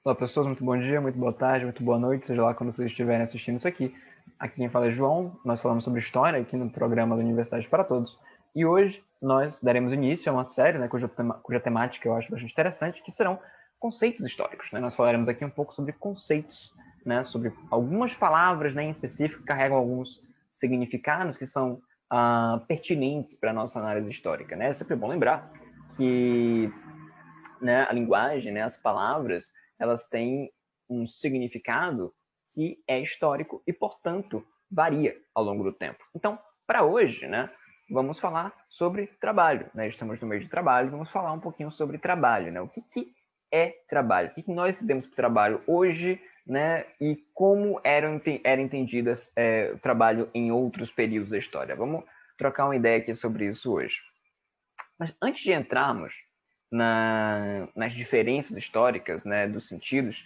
Olá, pessoas, muito bom dia, muito boa tarde, muito boa noite, seja lá quando vocês estiverem assistindo isso aqui. Aqui quem fala é João, nós falamos sobre história aqui no programa da Universidade para Todos. E hoje nós daremos início a uma série, né, cuja temática eu acho bastante interessante, que serão conceitos históricos. Né? Nós falaremos aqui um pouco sobre conceitos, né, sobre algumas palavras, né, em específico que carregam alguns significados que são pertinentes para a nossa análise histórica. Né? É sempre bom lembrar que, né, a linguagem, né, as palavras, elas têm um significado que é histórico e, portanto, varia ao longo do tempo. Então, para hoje, né, vamos falar sobre trabalho. Né? Estamos no mês de trabalho, vamos falar um pouquinho sobre trabalho. Né? O que é trabalho? O que nós entendemos por trabalho hoje, né, e como era entendido o trabalho em outros períodos da história. Vamos trocar uma ideia aqui sobre isso hoje. Mas antes de entrarmos nas diferenças históricas, né, dos sentidos,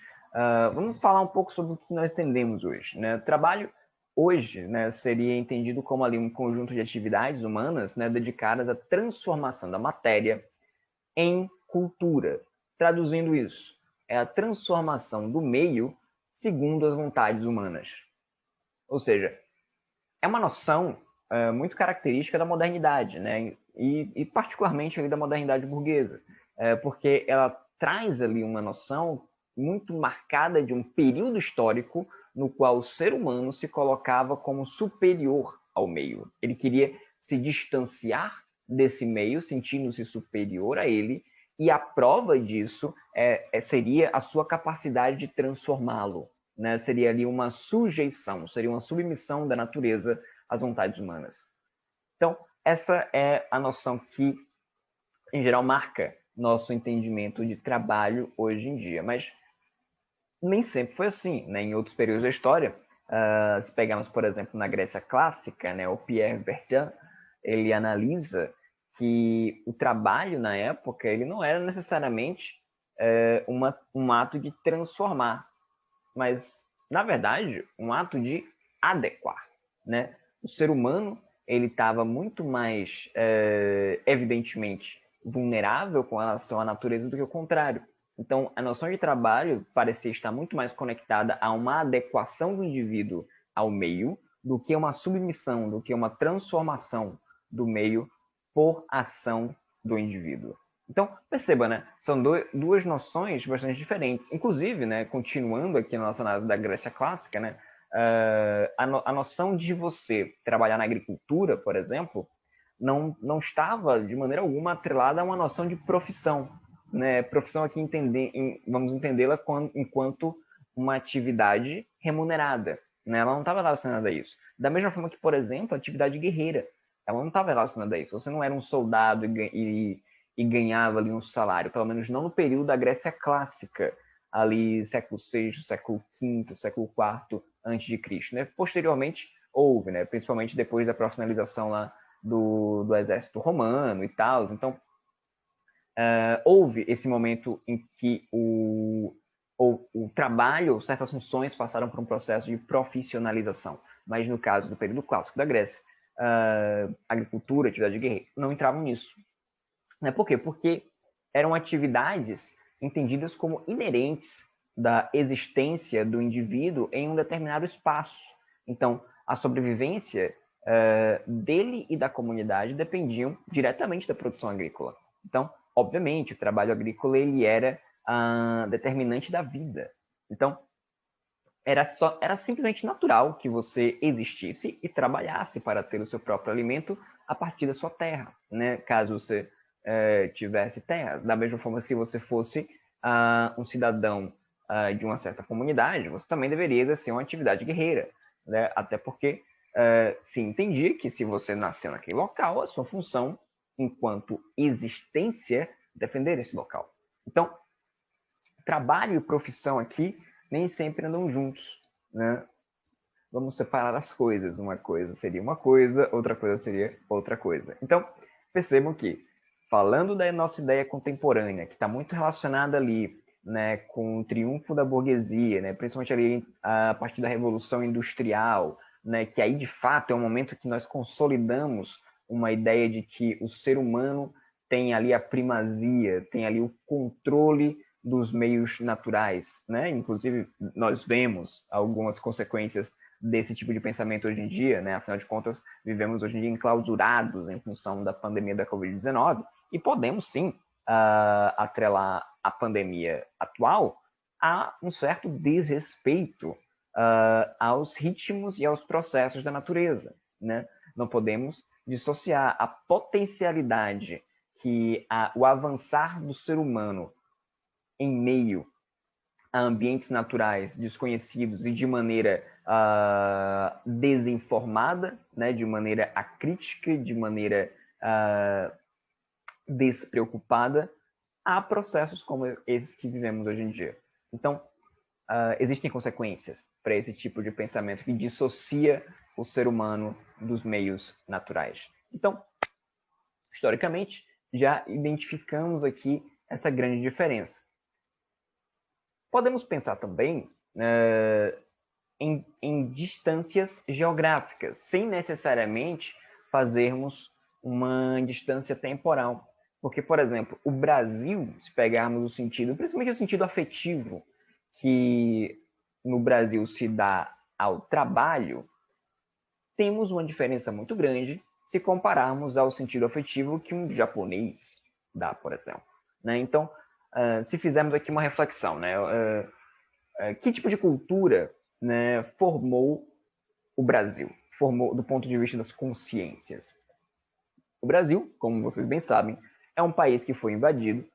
vamos falar um pouco sobre o que nós entendemos hoje. Né? Trabalho hoje, né, seria entendido como ali um conjunto de atividades humanas, né, dedicadas à transformação da matéria em cultura. Traduzindo isso, é a transformação do meio segundo as vontades humanas. Ou seja, é uma noção muito característica da modernidade, né? E particularmente ali da modernidade burguesa, porque ela traz ali uma noção muito marcada de um período histórico no qual o ser humano se colocava como superior ao meio. Ele queria se distanciar desse meio, sentindo-se superior a ele, e a prova disso seria a sua capacidade de transformá-lo. Né? Seria ali uma sujeição, seria uma submissão da natureza às vontades humanas. Então, essa é a noção que, em geral, marca nosso entendimento de trabalho hoje em dia. Mas nem sempre foi assim. Né? Em outros períodos da história, se pegarmos, por exemplo, na Grécia clássica, né, o Pierre Bertin, ele analisa que o trabalho, na época, ele não era necessariamente um ato de transformar, mas, na verdade, um ato de adequar. Né? O ser humano ele estava muito mais, evidentemente, vulnerável com relação à natureza do que o contrário. Então, a noção de trabalho parecia estar muito mais conectada a uma adequação do indivíduo ao meio do que uma submissão, do que uma transformação do meio por ação do indivíduo. Então, perceba, né? São duas noções bastante diferentes. Inclusive, né, continuando aqui na nossa análise da Grécia clássica, né, a noção de você trabalhar na agricultura, por exemplo, não estava de maneira alguma atrelada a uma noção de profissão. Né? Profissão aqui vamos entendê-la enquanto uma atividade remunerada. Né? Ela não estava relacionada a isso. Da mesma forma que, por exemplo, a atividade guerreira. Ela não estava relacionada a isso. Você não era um soldado e ganhava ali um salário, pelo menos não no período da Grécia clássica, ali século VI, século V, século IV antes de Cristo. Né? Posteriormente houve, né? Principalmente depois da profissionalização lá do exército romano e tal. Então, houve esse momento em que o trabalho, certas funções passaram por um processo de profissionalização. Mas no caso do período clássico da Grécia, agricultura, atividade guerreira, não entravam nisso. Né? Por quê? Porque eram atividades entendidas como inerentes da existência do indivíduo em um determinado espaço. Então, a sobrevivência dele e da comunidade dependiam diretamente da produção agrícola. Então, obviamente, o trabalho agrícola ele era determinante da vida. Então, era simplesmente natural que você existisse e trabalhasse para ter o seu próprio alimento a partir da sua terra, né? Caso você tivesse terra. Da mesma forma, se você fosse um cidadão de uma certa comunidade, você também deveria exercer uma atividade guerreira, né? Até porque se entendia que se você nasceu naquele local, a sua função, enquanto existência, defender esse local. Então, trabalho e profissão aqui nem sempre andam juntos, né? Vamos separar as coisas. Uma coisa seria uma coisa, outra coisa seria outra coisa. Então, percebam que, falando da nossa ideia contemporânea, que está muito relacionada ali, né, com o triunfo da burguesia, né, principalmente ali a partir da Revolução Industrial, né, que aí, de fato, é um momento que nós consolidamos uma ideia de que o ser humano tem ali a primazia, tem ali o controle dos meios naturais, né? Inclusive, nós vemos algumas consequências desse tipo de pensamento hoje em dia, né? Afinal de contas, vivemos hoje em dia enclausurados em função da pandemia da Covid-19 e podemos sim atrelar a pandemia atual a um certo desrespeito aos ritmos e aos processos da natureza, né? Não podemos dissociar a potencialidade que o avançar do ser humano em meio a ambientes naturais desconhecidos e de maneira desinformada, né, de maneira acrítica, de maneira despreocupada, a processos como esses que vivemos hoje em dia. Então, existem consequências para esse tipo de pensamento que dissocia o ser humano dos meios naturais. Então, historicamente, já identificamos aqui essa grande diferença. Podemos pensar também em distâncias geográficas, sem necessariamente fazermos uma distância temporal. Porque, por exemplo, o Brasil, se pegarmos o sentido, principalmente o sentido afetivo, que no Brasil se dá ao trabalho, temos uma diferença muito grande se compararmos ao sentido afetivo que um japonês dá, por exemplo. Né? Então, se fizermos aqui uma reflexão, né? Que tipo de cultura, né, formou o Brasil? Formou do ponto de vista das consciências. O Brasil, como vocês bem sabem, é um país que foi invadido,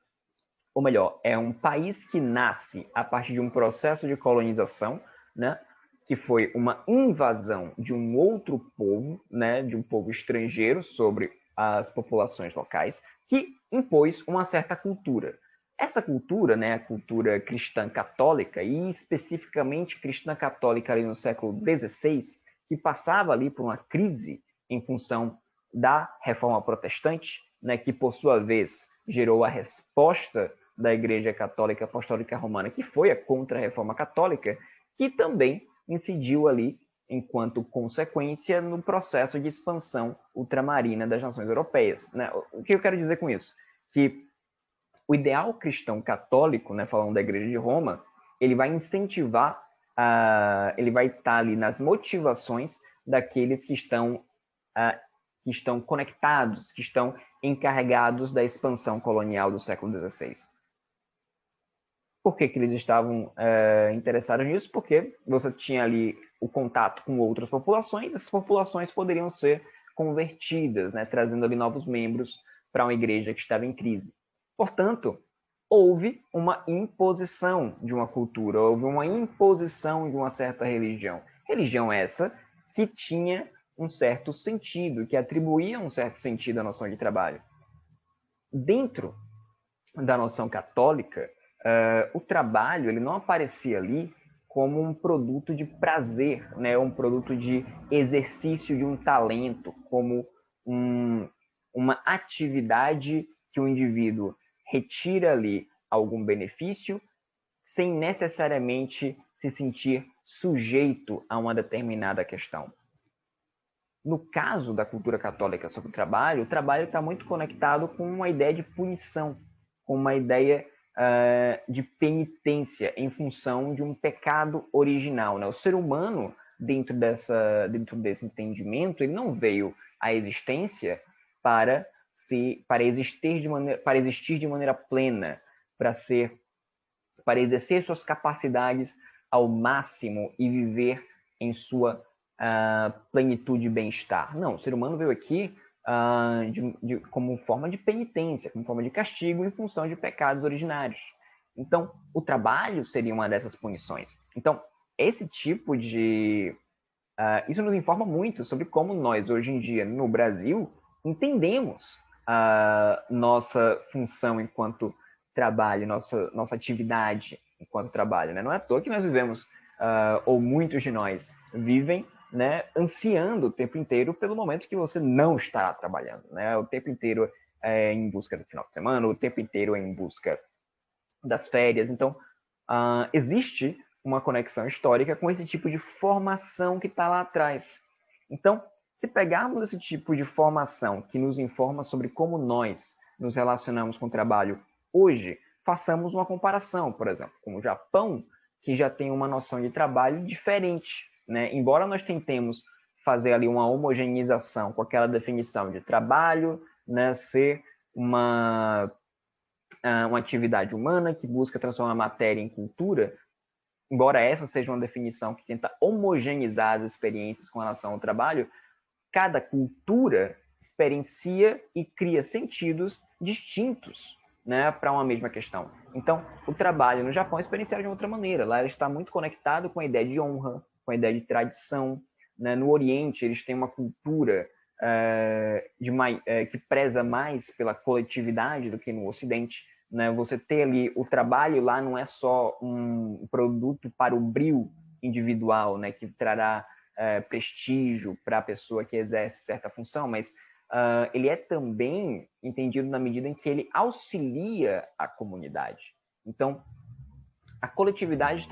ou melhor, é um país que nasce a partir de um processo de colonização, né, que foi uma invasão de um outro povo, né, de um povo estrangeiro sobre as populações locais, que impôs uma certa cultura. Essa cultura, né, a cultura cristã católica, e especificamente cristã católica ali no século XVI, que passava ali por uma crise em função da Reforma Protestante, né, que por sua vez gerou a resposta da Igreja Católica Apostólica Romana, que foi a Contra-Reforma Católica, que também incidiu ali, enquanto consequência, no processo de expansão ultramarina das nações europeias. Né? O que eu quero dizer com isso? Que o ideal cristão católico, né, falando da Igreja de Roma, ele vai incentivar, ele vai estar ali nas motivações daqueles que estão conectados, que estão encarregados da expansão colonial do século XVI. Por que eles estavam interessados nisso? Porque você tinha ali o contato com outras populações, essas populações poderiam ser convertidas, né, trazendo ali novos membros para uma igreja que estava em crise. Portanto, houve uma imposição de uma cultura, houve uma imposição de uma certa religião. Religião essa que tinha um certo sentido, que atribuía um certo sentido à noção de trabalho. Dentro da noção católica, o trabalho ele não aparecia ali como um produto de prazer, né? Um produto de exercício de um talento, como uma atividade que o indivíduo retira ali algum benefício sem necessariamente se sentir sujeito a uma determinada questão. No caso da cultura católica sobre o trabalho está muito conectado com uma ideia de punição, com uma ideia de penitência em função de um pecado original. Né? O ser humano, dentro desse entendimento, ele não veio à existência para existir de maneira plena, para exercer suas capacidades ao máximo e viver em sua plenitude e bem-estar. Não, o ser humano veio aqui como forma de penitência, como forma de castigo em função de pecados originários. Então, o trabalho seria uma dessas punições. Então, esse tipo de... isso nos informa muito sobre como nós, hoje em dia, no Brasil, entendemos a nossa função enquanto trabalho, nossa atividade enquanto trabalho. Né? Não é à toa que nós vivemos, ou muitos de nós vivem, né, ansiando o tempo inteiro pelo momento que você não está trabalhando. Né? O tempo inteiro é em busca do final de semana, o tempo inteiro é em busca das férias. Então, existe uma conexão histórica com esse tipo de formação que está lá atrás. Então, se pegarmos esse tipo de formação que nos informa sobre como nós nos relacionamos com o trabalho hoje, façamos uma comparação, por exemplo, com o Japão, que já tem uma noção de trabalho diferente, né? Embora nós tentemos fazer ali uma homogeneização com aquela definição de trabalho, né, ser uma atividade humana que busca transformar a matéria em cultura, embora essa seja uma definição que tenta homogeneizar as experiências com relação ao trabalho, cada cultura experiencia e cria sentidos distintos, né, para uma mesma questão. Então, o trabalho no Japão é experienciado de outra maneira. Lá ele está muito conectado com a ideia de honra, com a ideia de tradição. Né? No Oriente, eles têm uma cultura que preza mais pela coletividade do que no Ocidente. Né? Você ter ali o trabalho lá não é só um produto para o brio individual, né, que trará prestígio para a pessoa que exerce certa função, mas ele é também entendido na medida em que ele auxilia a comunidade. Então, a coletividade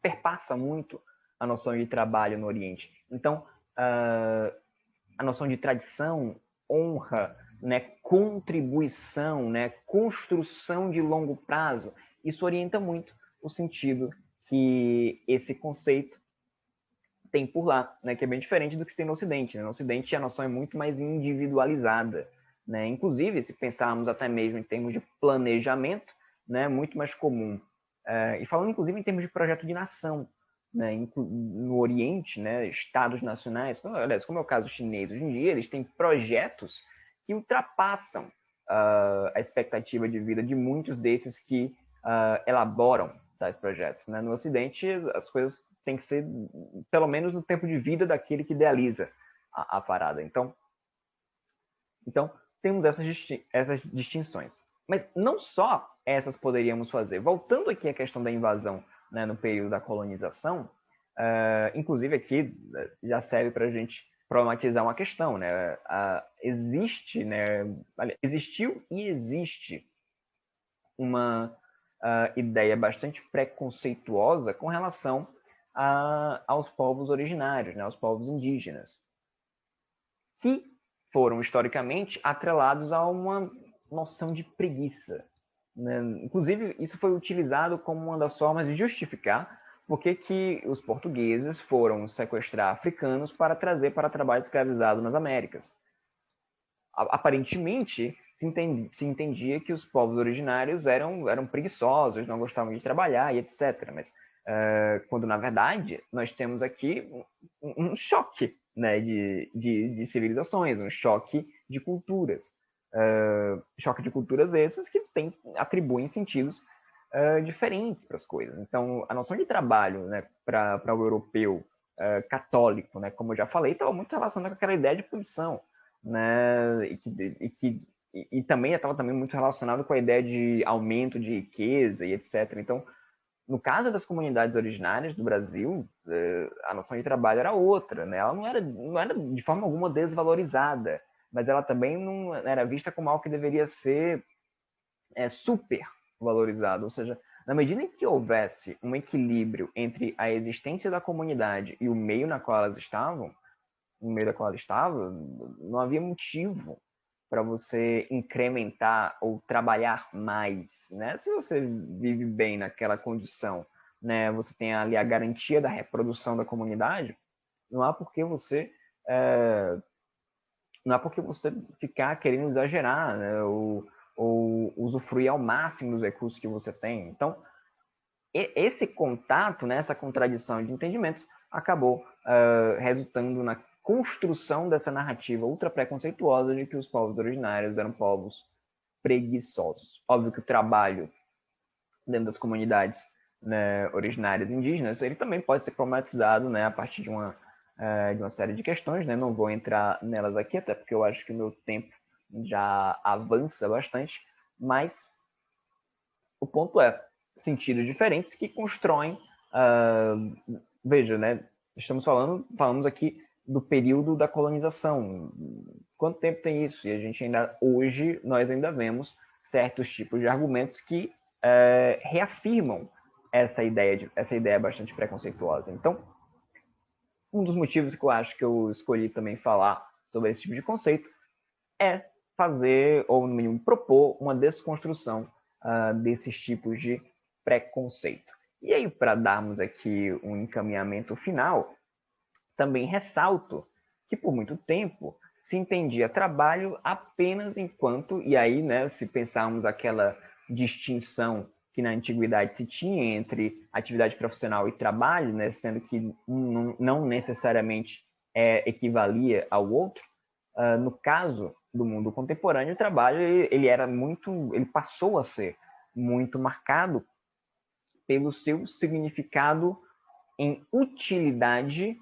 perpassa muito a noção de trabalho no Oriente. Então, a noção de tradição, honra, né, contribuição, né, construção de longo prazo, isso orienta muito o sentido que esse conceito tem por lá, né, que é bem diferente do que se tem no Ocidente. Né? No Ocidente, a noção é muito mais individualizada. Né? Inclusive, se pensarmos até mesmo em termos de planejamento, né, muito mais comum. E falando, inclusive, em termos de projeto de nação, né, no Oriente, né, estados nacionais, aliás, como é o caso chinês, hoje em dia, eles têm projetos que ultrapassam a expectativa de vida de muitos desses que elaboram tais projetos. Né? No Ocidente, as coisas têm que ser, pelo menos, no tempo de vida daquele que idealiza a parada. Então, temos essas distinções. Mas não só essas poderíamos fazer. Voltando aqui à questão da invasão, né, no período da colonização, inclusive aqui já serve para a gente problematizar uma questão. Né? Existiu e existe uma ideia bastante preconceituosa com relação aos povos originários, né, aos povos indígenas, que foram historicamente atrelados a uma noção de preguiça. Né? Inclusive, isso foi utilizado como uma das formas de justificar por que os portugueses foram sequestrar africanos para trazer para trabalho escravizado nas Américas. Aparentemente, se entendia que os povos originários eram preguiçosos, não gostavam de trabalhar e etc. Mas, quando, na verdade, nós temos aqui um choque, né, de civilizações, um choque de culturas. Choque de culturas esses que atribuem sentidos diferentes para as coisas. Então, a noção de trabalho, né, para o europeu católico, né, como eu já falei, estava muito relacionada com aquela ideia de punição. Né, e também estava também muito relacionado com a ideia de aumento de riqueza e etc. Então, no caso das comunidades originárias do Brasil, a noção de trabalho era outra, né? Ela não era de forma alguma desvalorizada, mas ela também não era vista como algo que deveria ser super valorizado. Ou seja, na medida em que houvesse um equilíbrio entre a existência da comunidade e o meio na qual elas estavam, no meio da qual ela estava, não havia motivo para você incrementar ou trabalhar mais, né? Se você vive bem naquela condição, né? Você tem ali a garantia da reprodução da comunidade, não há por que você ficar querendo exagerar, né? ou usufruir ao máximo dos recursos que você tem. Então, esse contato, né, essa contradição de entendimentos, acabou resultando na construção dessa narrativa ultra preconceituosa de que os povos originários eram povos preguiçosos. Óbvio que o trabalho dentro das comunidades, né, originárias indígenas, ele também pode ser problematizado, né, a partir de uma série de questões. Né? Não vou entrar nelas aqui, até porque eu acho que o meu tempo já avança bastante, mas o ponto é sentidos diferentes que constroem. Veja, né? Falamos aqui do período da colonização. Quanto tempo tem isso? E nós ainda vemos certos tipos de argumentos que reafirmam essa ideia bastante preconceituosa. Então, um dos motivos que eu acho que eu escolhi também falar sobre esse tipo de conceito é fazer, ou no mínimo propor, uma desconstrução desses tipos de preconceito. E aí, para darmos aqui um encaminhamento final, também ressalto que por muito tempo se entendia trabalho apenas enquanto, e aí, né, se pensarmos aquela distinção que na antiguidade se tinha entre atividade profissional e trabalho, né, sendo que um não necessariamente equivalia ao outro, no caso do mundo contemporâneo, o trabalho ele passou a ser muito marcado pelo seu significado em utilidade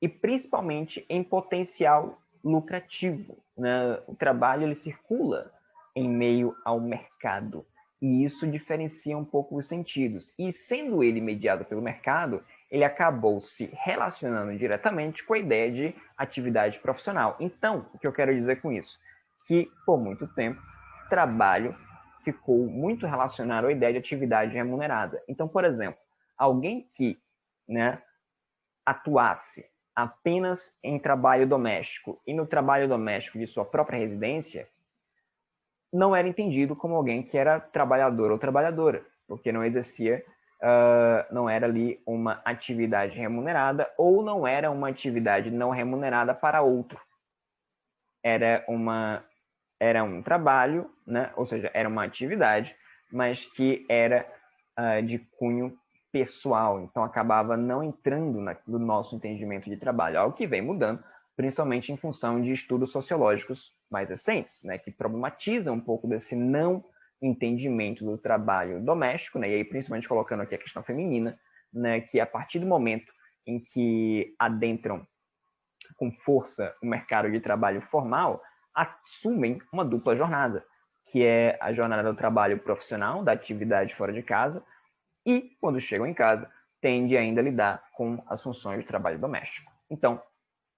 e principalmente em potencial lucrativo, né? O trabalho ele circula em meio ao mercado e isso diferencia um pouco os sentidos. E sendo ele mediado pelo mercado, ele acabou se relacionando diretamente com a ideia de atividade profissional. Então, o que eu quero dizer com isso? Que, por muito tempo, trabalho ficou muito relacionado à ideia de atividade remunerada. Então, por exemplo, alguém que, né, atuasse apenas em trabalho doméstico e no trabalho doméstico de sua própria residência, não era entendido como alguém que era trabalhador ou trabalhadora, porque não exercia, não era ali uma atividade remunerada ou não era uma atividade não remunerada para outro. Era um trabalho, né? Ou seja, era uma atividade, mas que era de cunho pessoal, então acabava não entrando no nosso entendimento de trabalho, algo que vem mudando, principalmente em função de estudos sociológicos mais recentes, né, que problematizam um pouco desse não entendimento do trabalho doméstico, né, e aí principalmente colocando aqui a questão feminina, né, que a partir do momento em que adentram com força o mercado de trabalho formal, assumem uma dupla jornada, que é a jornada do trabalho profissional, da atividade fora de casa, e, quando chegam em casa, tende ainda a lidar com as funções de trabalho doméstico. Então,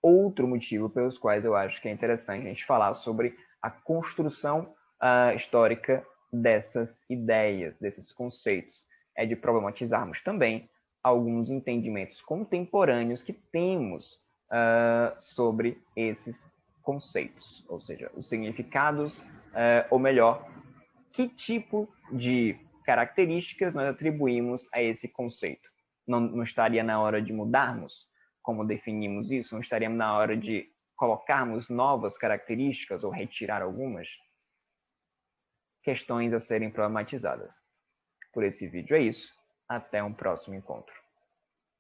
outro motivo pelos quais eu acho que é interessante a gente falar sobre a construção histórica dessas ideias, desses conceitos, é de problematizarmos também alguns entendimentos contemporâneos que temos sobre esses conceitos, ou seja, os significados, ou melhor, que tipo de características nós atribuímos a esse conceito. Não estaria na hora de mudarmos como definimos isso? Não estaríamos na hora de colocarmos novas características ou retirar algumas? Questões a serem problematizadas. Por esse vídeo é isso. Até um próximo encontro.